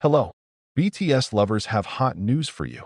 Hello. BTS lovers have hot news for you.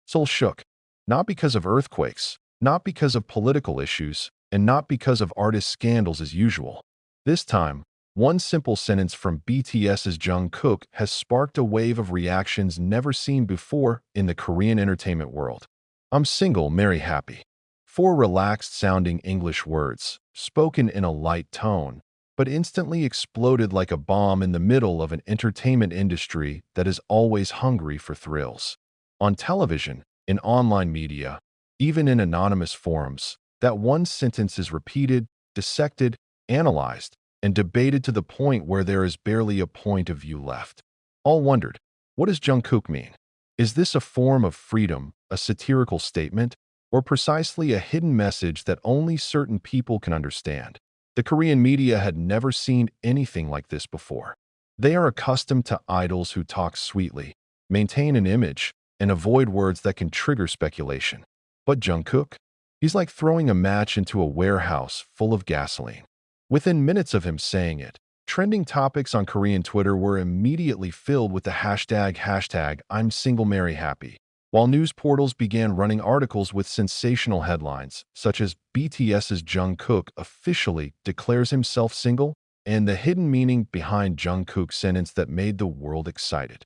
Seoul shook. Not because of earthquakes, not because of political issues, and not because of artist scandals as usual. This time, one simple sentence from BTS's Jungkook has sparked a wave of reactions never seen before in the Korean entertainment world. I'm single, marry, happy. Four relaxed-sounding English words, spoken in a light tone, but instantly exploded like a bomb in the middle of an entertainment industry that is always hungry for thrills. On television, in online media, even in anonymous forums, that one sentence is repeated, dissected, analyzed, and debated to the point where there is barely a point of view left. All wondered, what does Jungkook mean? Is this a form of freedom, a satirical statement, or precisely a hidden message that only certain people can understand? The Korean media had never seen anything like this before. They are accustomed to idols who talk sweetly, maintain an image, and avoid words that can trigger speculation. But Jungkook? He's like throwing a match into a warehouse full of gasoline. Within minutes of him saying it, trending topics on Korean Twitter were immediately filled with the hashtag I'm single marry happy, while news portals began running articles with sensational headlines, such as BTS's Jungkook officially declares himself single, and the hidden meaning behind Jungkook's sentence that made the world excited.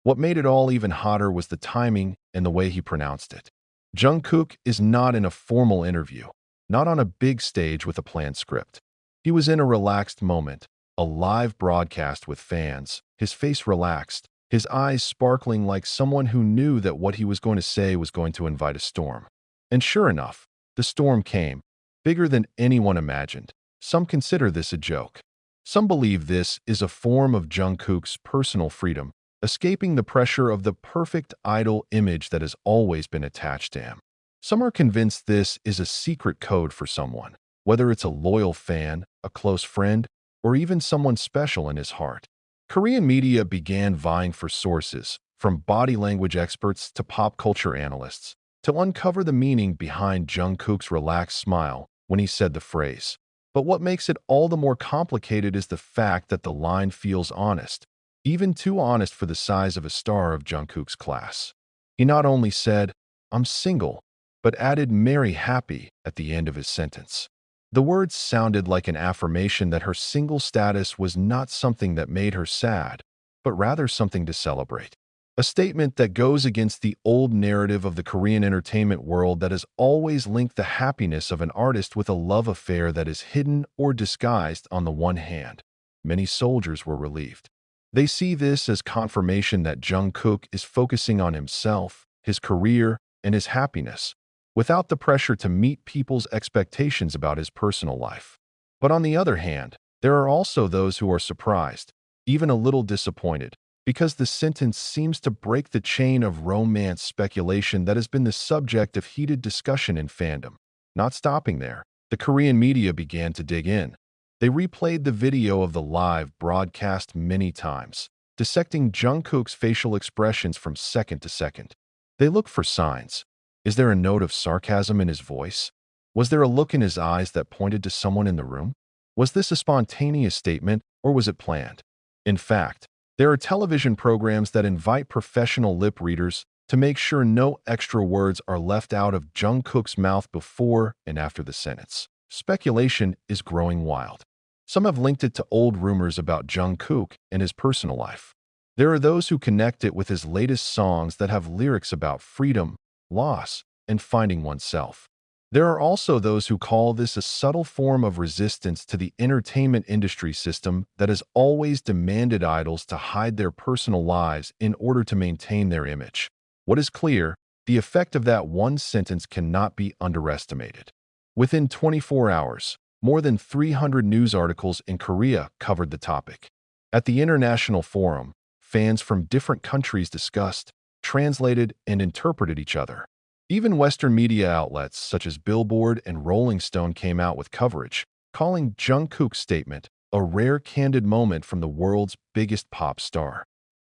What made it all even hotter was the timing and the way he pronounced it. Jungkook is not in a formal interview, not on a big stage with a planned script. He was in a relaxed moment, a live broadcast with fans, his face relaxed, his eyes sparkling like someone who knew that what he was going to say was going to invite a storm. And sure enough, the storm came, bigger than anyone imagined. Some consider this a joke. Some believe this is a form of Jungkook's personal freedom, escaping the pressure of the perfect idol image that has always been attached to him. Some are convinced this is a secret code for someone, whether it's a loyal fan, a close friend, or even someone special in his heart. Korean media began vying for sources, from body language experts to pop culture analysts, to uncover the meaning behind Jungkook's relaxed smile when he said the phrase. But what makes it all the more complicated is the fact that the line feels honest, even too honest for the size of a star of Jungkook's class. He not only said, "I'm single," but added "marry happy" at the end of his sentence. The words sounded like an affirmation that her single status was not something that made her sad, but rather something to celebrate. A statement that goes against the old narrative of the Korean entertainment world that has always linked the happiness of an artist with a love affair that is hidden or disguised. On the one hand, many soldiers were relieved. They see this as confirmation that Jungkook is focusing on himself, his career, and his happiness, without the pressure to meet people's expectations about his personal life. But on the other hand, there are also those who are surprised, even a little disappointed, because the sentence seems to break the chain of romance speculation that has been the subject of heated discussion in fandom. Not stopping there, the Korean media began to dig in. They replayed the video of the live broadcast many times, dissecting Jungkook's facial expressions from second to second. They looked for signs. Is there a note of sarcasm in his voice? Was there a look in his eyes that pointed to someone in the room? Was this a spontaneous statement, or was it planned? In fact, there are television programs that invite professional lip readers to make sure no extra words are left out of Jungkook's mouth before and after the sentence. Speculation is growing wild. Some have linked it to old rumors about Jungkook and his personal life. There are those who connect it with his latest songs that have lyrics about freedom, loss, and finding oneself. There are also those who call this a subtle form of resistance to the entertainment industry system that has always demanded idols to hide their personal lives in order to maintain their image. What is clear, the effect of that one sentence cannot be underestimated. Within 24 hours, more than 300 news articles in Korea covered the topic. At the international forum, fans from different countries discussed, translated, and interpreted each other. Even Western media outlets such as Billboard and Rolling Stone came out with coverage, calling Jungkook's statement a rare candid moment from the world's biggest pop star.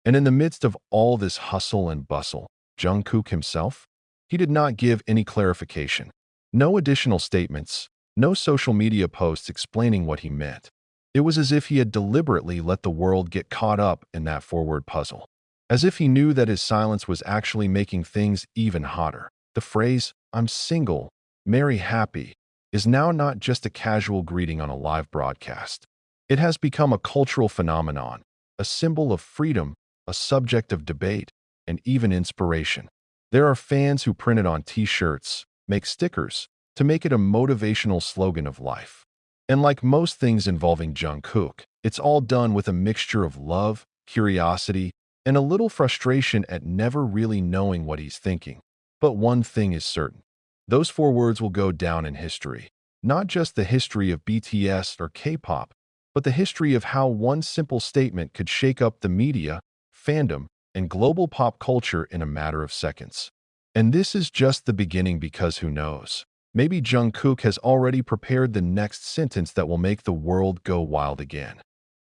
And in the midst of all this hustle and bustle, Jungkook himself? He did not give any clarification. No additional statements, no social media posts explaining what he meant. It was as if he had deliberately let the world get caught up in that forward puzzle. As if he knew that his silence was actually making things even hotter. The phrase, "I'm single, marry happy," is now not just a casual greeting on a live broadcast. It has become a cultural phenomenon, a symbol of freedom, a subject of debate, and even inspiration. There are fans who print it on t-shirts, make stickers, to make it a motivational slogan of life. And like most things involving Jungkook, it's all done with a mixture of love, curiosity, and a little frustration at never really knowing what he's thinking. But one thing is certain. Those four words will go down in history. Not just the history of BTS or K-pop, but the history of how one simple statement could shake up the media, fandom, and global pop culture in a matter of seconds. And this is just the beginning because who knows? Maybe Jungkook has already prepared the next sentence that will make the world go wild again.